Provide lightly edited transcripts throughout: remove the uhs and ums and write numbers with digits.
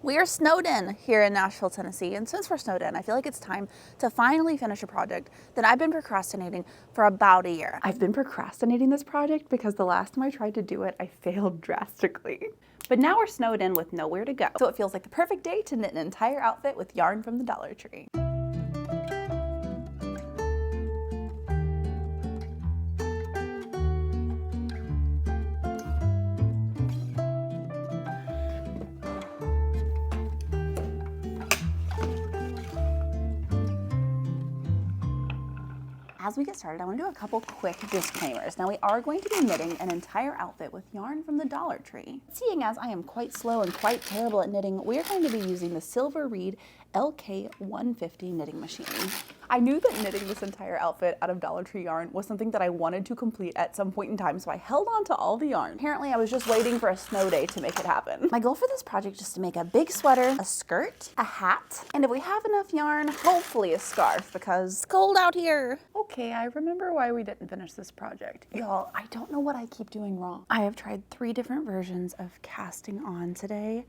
We are snowed in here in Nashville, Tennessee, and since we're snowed in, I feel like it's time to finally finish a project that I've been procrastinating for about a year. I've been procrastinating this project because the last time I tried to do it, I failed drastically. But now we're snowed in with nowhere to go, so it feels like the perfect day to knit an entire outfit with yarn from the Dollar Tree. As we get started, I want to do a couple quick disclaimers. Now, we are going to be knitting an entire outfit with yarn from the Dollar Tree. Seeing as I am quite slow and quite terrible at knitting, we are going to be using the Silver Reed LK150 Knitting Machine. I knew that knitting this entire outfit out of Dollar Tree yarn was something that I wanted to complete at some point in time, so I held on to all the yarn. Apparently, I was just waiting for a snow day to make it happen. My goal for this project is to make a big sweater, a skirt, a hat, and if we have enough yarn, hopefully a scarf, because it's cold out here. Okay, I remember why we didn't finish this project. Y'all, I don't know what I keep doing wrong. I have tried 3 different versions of casting on today,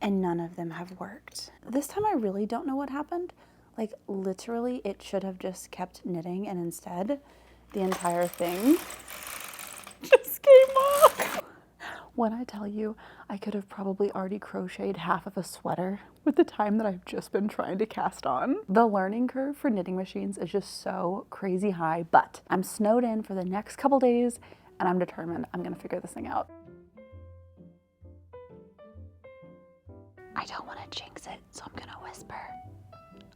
and none of them have worked. This time I really don't know what happened. Like, literally, it should have just kept knitting, and instead, the entire thing just came off. When I tell you, I could have probably already crocheted half of a sweater with the time that I've just been trying to cast on. The learning curve for knitting machines is just so crazy high, but I'm snowed in for the next couple days, and I'm determined I'm gonna figure this thing out. I don't want to jinx it, so I'm gonna whisper.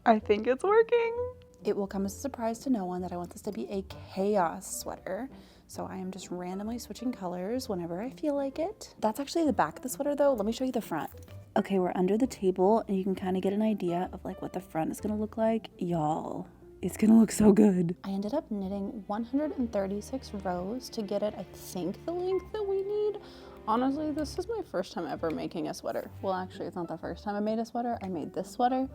I think it's working. It will come as a surprise to no one that I want this to be a chaos sweater. So I am just randomly switching colors whenever I feel like it. That's actually the back of the sweater though. Let me show you the front. Okay, we're under the table and you can kind of get an idea of like what the front is gonna look like. Y'all, it's gonna look so good. I ended up knitting 136 rows to get it, I think, the length that we need. Honestly, this is my first time ever making a sweater. Well, actually, it's not the first time I made a sweater. I made this sweater,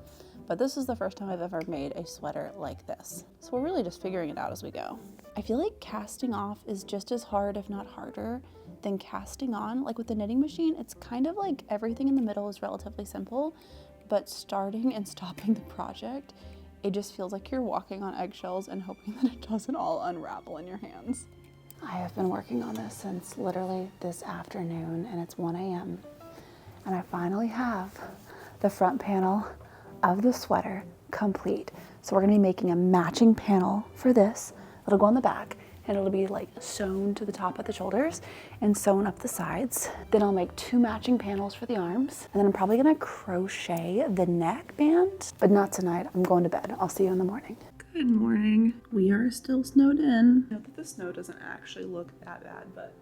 but this is the first time I've ever made a sweater like this. So we're really just figuring it out as we go. I feel like casting off is just as hard, if not harder, than casting on. Like with the knitting machine, it's kind of like everything in the middle is relatively simple, but starting and stopping the project, it just feels like you're walking on eggshells and hoping that it doesn't all unravel in your hands. I have been working on this since literally this afternoon, and it's 1 a.m. and I finally have the front panel of the sweater complete. So we're gonna be making a matching panel for this. It'll go on the back and it'll be like sewn to the top of the shoulders and sewn up the sides. Then I'll make 2 matching panels for the arms, and then I'm probably gonna crochet the neckband, but not tonight. I'm going to bed. I'll see you in the morning. Good morning. We are still snowed in. I know that the snow doesn't actually look that bad, but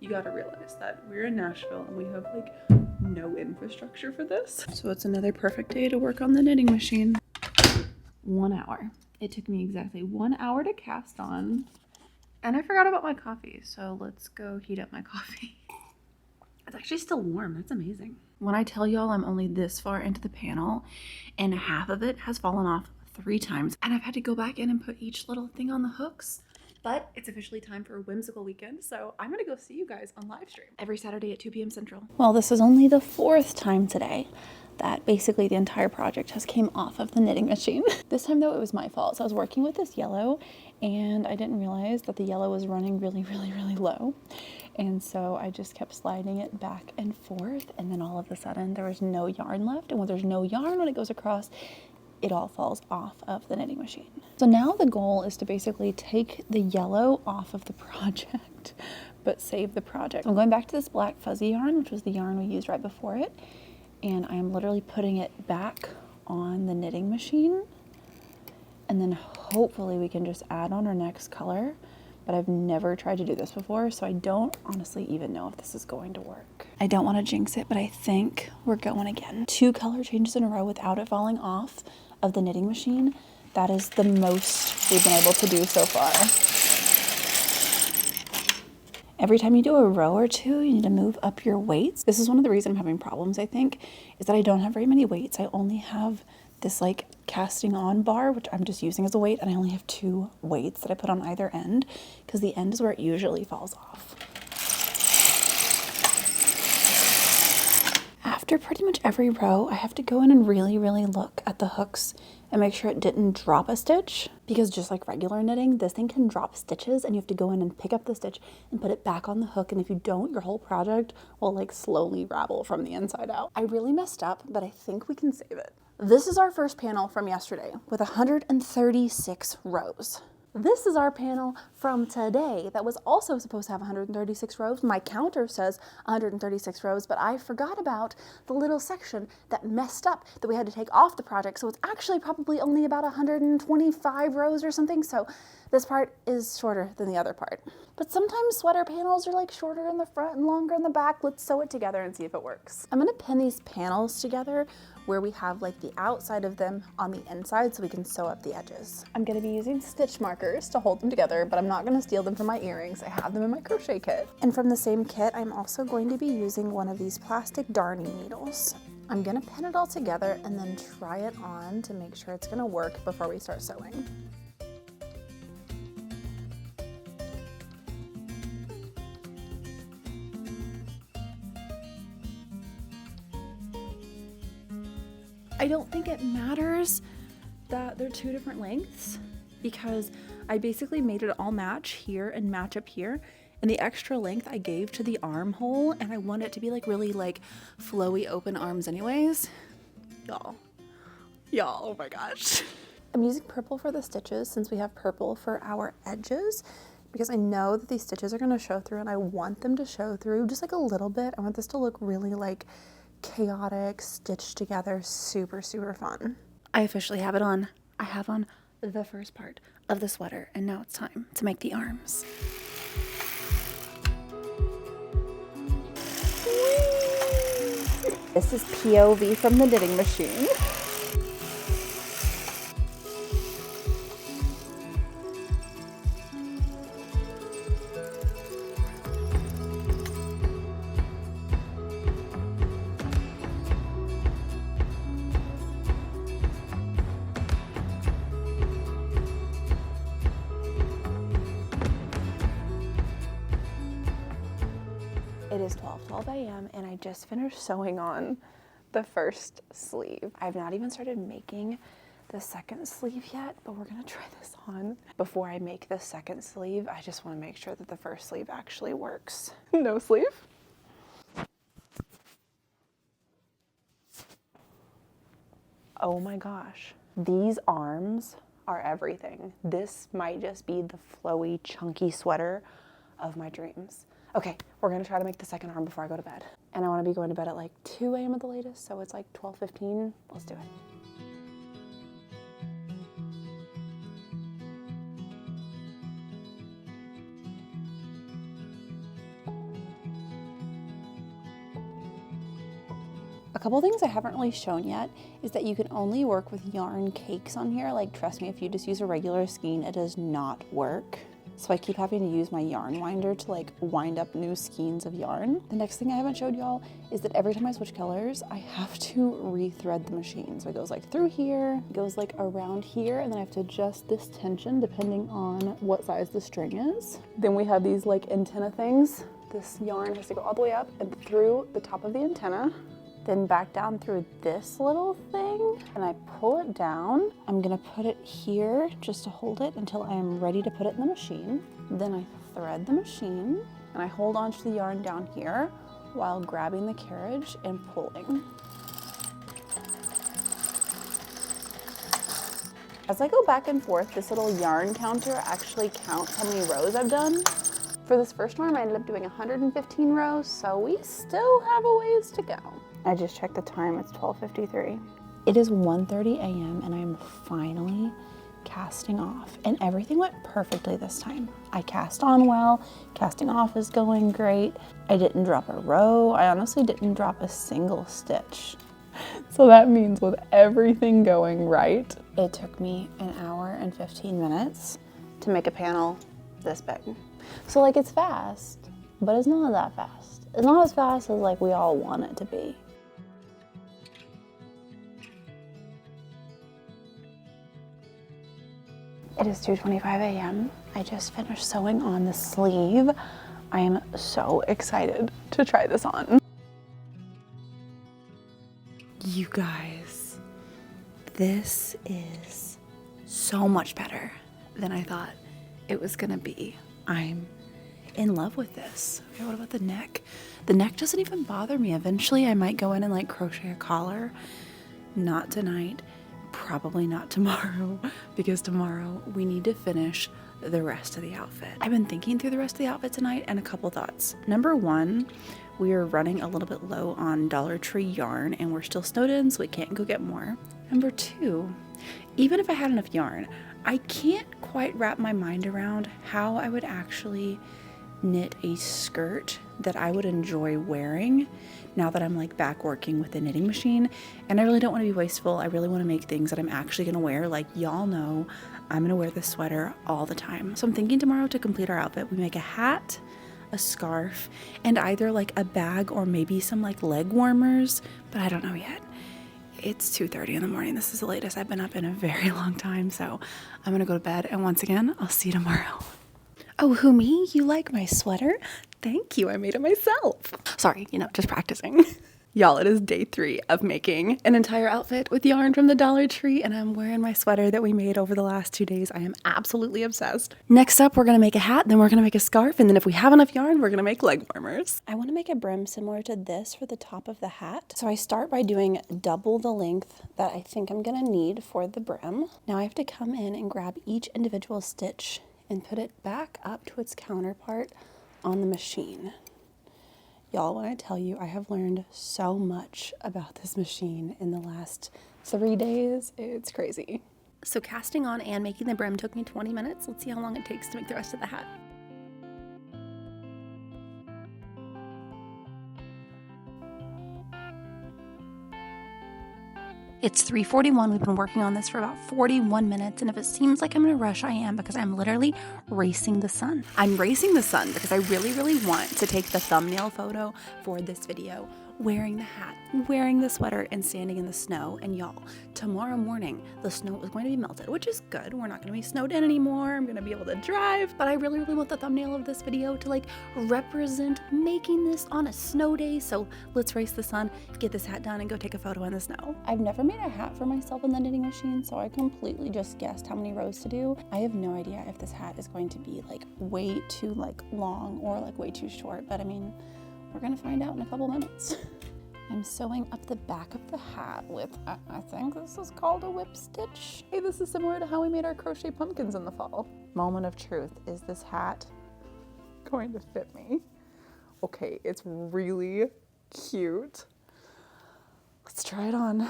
you gotta realize that we're in Nashville and we have like no infrastructure for this. So it's another perfect day to work on the knitting machine. 1 hour. It took me exactly 1 hour to cast on, and I forgot about my coffee, so let's go heat up my coffee. It's actually still warm. That's amazing. When I tell y'all I'm only this far into the panel and half of it has fallen off 3 times, and I've had to go back in and put each little thing on the hooks. But it's officially time for a whimsical weekend, so I'm gonna go see you guys on live stream every Saturday at 2 p.m. Central. Well, this is only the 4th time today that basically the entire project has came off of the knitting machine. This time though, it was my fault. So I was working with this yellow and I didn't realize that the yellow was running really low. And so I just kept sliding it back and forth, and then all of a sudden there was no yarn left. And when there's no yarn, when it goes across, it all falls off of the knitting machine. So now the goal is to basically take the yellow off of the project, but save the project. I'm going back to this black fuzzy yarn, which was the yarn we used right before it, and I'm literally putting it back on the knitting machine, and then hopefully we can just add on our next color. But I've never tried to do this before, so I don't honestly even know if this is going to work. I don't want to jinx it, but I think we're going again. 2 color changes in a row without it falling off of the knitting machine. That is the most we've been able to do so far. Every time you do a row or 2, you need to move up your weights. This is one of the reasons I'm having problems, I think, is that I don't have very many weights. I only have this like casting on bar, which I'm just using as a weight, and I only have 2 weights that I put on either end because the end is where it usually falls off. After pretty much every row, I have to go in and really look at the hooks and make sure it didn't drop a stitch, because just like regular knitting, this thing can drop stitches and you have to go in and pick up the stitch and put it back on the hook, and if you don't, your whole project will like slowly ravel from the inside out. I really messed up, but I think we can save it. This is our first panel from yesterday with 136 rows. This is our panel from today that was also supposed to have 136 rows. My counter says 136 rows, but I forgot about the little section that messed up that we had to take off the project. So it's actually probably only about 125 rows or something. So this part is shorter than the other part. But sometimes sweater panels are like shorter in the front and longer in the back. Let's sew it together and see if it works. I'm gonna pin these panels together where we have like the outside of them on the inside so we can sew up the edges. I'm gonna be using stitch markers to hold them together, but I'm not gonna steal them from my earrings. I have them in my crochet kit. And from the same kit, I'm also going to be using one of these plastic darning needles. I'm gonna pin it all together and then try it on to make sure it's gonna work before we start sewing. I don't think it matters that they're two different lengths, because I basically made it all match here and match up here, and the extra length I gave to the armhole, and I want it to be like really like flowy open arms anyways. Y'all, oh my gosh. I'm using purple for the stitches since we have purple for our edges, because I know that these stitches are gonna show through and I want them to show through just like a little bit. I want this to look really like chaotic, stitched together, super fun. I officially have it on. I have on the first part of the sweater, and now it's time to make the arms. This is POV from the knitting machine. It is 12:12 a.m. and I just finished sewing on the first sleeve. I've not even started making the second sleeve yet, but we're gonna try this on. Before I make the second sleeve, I just wanna make sure that the first sleeve actually works. No sleeve. Oh my gosh, these arms are everything. This might just be the flowy, chunky sweater of my dreams. Okay, we're gonna try to make the second arm before I go to bed. And I wanna be going to bed at like 2 a.m. at the latest, so it's like 12:15. Let's do it. A couple things I haven't really shown yet is that you can only work with yarn cakes on here. Like, trust me, if you just use a regular skein, it does not work. So I keep having to use my yarn winder to like wind up new skeins of yarn. The next thing I haven't showed y'all is that every time I switch colors, I have to rethread the machine. So it goes like through here, it goes like around here, and then I have to adjust this tension depending on what size the string is. Then we have these like antenna things. This yarn has to go all the way up and through the top of the antenna, then back down through this little thing, and I pull it down. I'm gonna put it here just to hold it until I am ready to put it in the machine. Then I thread the machine, and I hold onto the yarn down here while grabbing the carriage and pulling. As I go back and forth, this little yarn counter actually counts how many rows I've done. For this first arm, I ended up doing 115 rows, so we still have a ways to go. I just checked the time, it's 12:53. It is 1:30 a.m. and I'm finally casting off, and everything went perfectly this time. I cast on well, casting off is going great. I didn't drop a row. I honestly didn't drop a single stitch. So that means with everything going right, it took me an hour and 15 minutes to make a panel this big. So like, it's fast, but it's not that fast. It's not as fast as like we all want it to be. It is 2:25 a.m. I just finished sewing on the sleeve. I am so excited to try this on. You guys, this is so much better than I thought it was gonna be. I'm in love with this. Okay, what about the neck? The neck doesn't even bother me. Eventually I might go in and like crochet a collar. Not tonight, probably not tomorrow, because tomorrow we need to finish the rest of the outfit. I've been thinking through the rest of the outfit tonight and a couple thoughts. Number one, we are running a little bit low on Dollar Tree yarn and we're still snowed in, so we can't go get more. Number two, even if I had enough yarn, I can't quite wrap my mind around how I would actually knit a skirt that I would enjoy wearing now that I'm like back working with the knitting machine. And I really don't want to be wasteful. I really want to make things that I'm actually going to wear. Like y'all know, I'm going to wear this sweater all the time. So I'm thinking tomorrow to complete our outfit, we make a hat, a scarf, and either like a bag or maybe some like leg warmers, but I don't know yet. It's 2:30 in the morning. This is the latest I've been up in a very long time. So I'm going to go to bed. And once again, I'll see you tomorrow. Oh, who, me? You like my sweater? Thank you, I made it myself. Sorry, just practicing. Y'all, it is day 3 of making an entire outfit with yarn from the Dollar Tree, and I'm wearing my sweater that we made over the last 2 days. I am absolutely obsessed. Next up, we're gonna make a hat, then we're gonna make a scarf, and then if we have enough yarn, we're gonna make leg warmers. I wanna make a brim similar to this for the top of the hat. So I start by doing double the length that I think I'm gonna need for the brim. Now I have to come in and grab each individual stitch and put it back up to its counterpart on the machine. Y'all, when I tell you, I have learned so much about this machine in the last 3 days, it's crazy. So casting on and making the brim took me 20 minutes. Let's see how long it takes to make the rest of the hat. It's 3:41. We've been working on this for about 41 minutes, and if it seems like I'm in a rush, I am, because I'm literally racing the sun. I'm racing the sun because I really, really want to take the thumbnail photo for this video wearing the hat, wearing the sweater, and standing in the snow. And y'all, tomorrow morning, the snow is going to be melted, which is good. We're not going to be snowed in anymore. I'm going to be able to drive, but I really, really want the thumbnail of this video to like represent making this on a snow day. So let's race the sun, get this hat done, and go take a photo in the snow. I've never made a hat for myself in the knitting machine, so I completely just guessed how many rows to do. I have no idea if this hat is going to be like way too like long or like way too short, but I mean, we're gonna find out in a couple minutes. I'm sewing up the back of the hat with, I think this is called a whip stitch. Hey, this is similar to how we made our crochet pumpkins in the fall. Moment of truth, is this hat going to fit me? Okay, it's really cute. Let's try it on.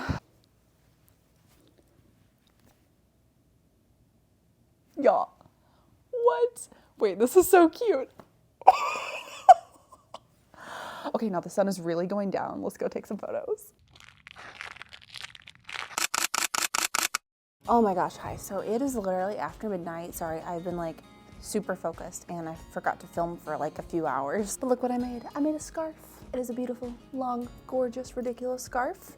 Y'all, what? Wait, this is so cute. Okay, now the sun is really going down. Let's go take some photos. Oh my gosh, hi. So it is literally after midnight. Sorry, I've been like super focused and I forgot to film for like a few hours. But look what I made. I made a scarf. It is a beautiful, long, gorgeous, ridiculous scarf.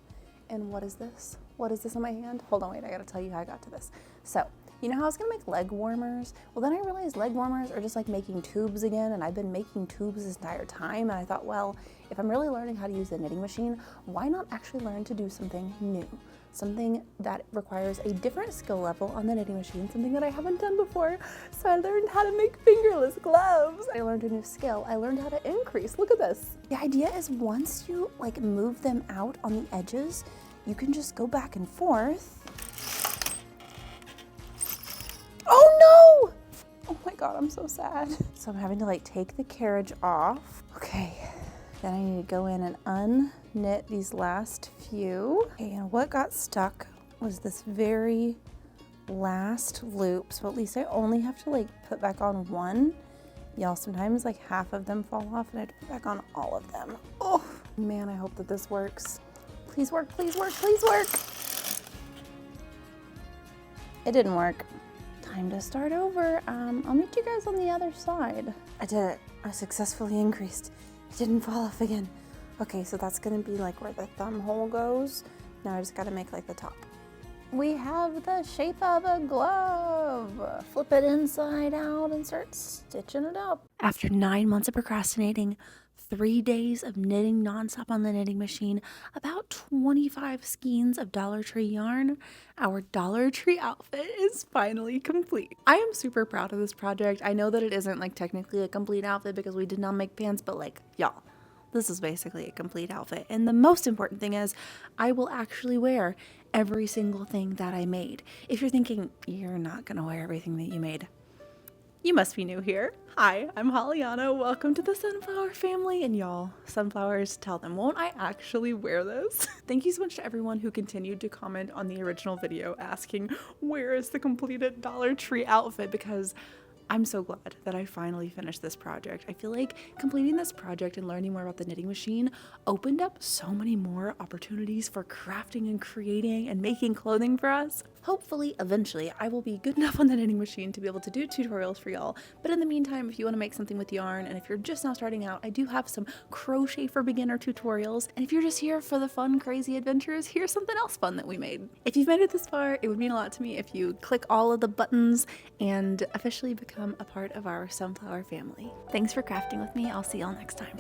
And what is this? What is this on my hand? Hold on, wait, I gotta tell you how I got to this. So, you know how I was gonna make leg warmers? Well, then I realized leg warmers are just like making tubes again, and I've been making tubes this entire time, and I thought, well, if I'm really learning how to use the knitting machine, why not actually learn to do something new? Something that requires a different skill level on the knitting machine, something that I haven't done before. So I learned how to make fingerless gloves. I learned a new skill. I learned how to increase. Look at this. The idea is once you like move them out on the edges, you can just go back and forth. Oh no! Oh my God, I'm so sad. So I'm having to like take the carriage off. Okay, then I need to go in and unknit these last few. Okay, and what got stuck was this very last loop. So at least I only have to like put back on one. Y'all, sometimes like half of them fall off and I have to put back on all of them. Oh man, I hope that this works. Please work, please work, please work. It didn't work. Time to start over. I'll meet you guys on the other side. I did it. I successfully increased. It didn't fall off again. Okay, so that's gonna be like where the thumb hole goes. Now I just gotta make like the top. We have the shape of a glove. Flip it inside out and start stitching it up. After 9 months of procrastinating, 3 days of knitting nonstop on the knitting machine, about 25 skeins of Dollar Tree yarn, our Dollar Tree outfit is finally complete. I am super proud of this project. I know that it isn't like technically a complete outfit because we did not make pants, but like, y'all, this is basically a complete outfit. And the most important thing is I will actually wear every single thing that I made. If you're thinking you're not gonna wear everything that you made, you must be new here. Hi, I'm Auna. Welcome to the Sunflower family. And y'all, sunflowers, tell them, won't I actually wear this? Thank you so much to everyone who continued to comment on the original video asking, where is the completed Dollar Tree outfit? Because I'm so glad that I finally finished this project. I feel like completing this project and learning more about the knitting machine opened up so many more opportunities for crafting and creating and making clothing for us. Hopefully, eventually, I will be good enough on the knitting machine to be able to do tutorials for y'all. But in the meantime, if you want to make something with yarn, and if you're just now starting out, I do have some crochet for beginner tutorials. And if you're just here for the fun, crazy adventures, here's something else fun that we made. If you've made it this far, it would mean a lot to me if you click all of the buttons and officially become a part of our Sunflower family. Thanks for crafting with me. I'll see y'all next time.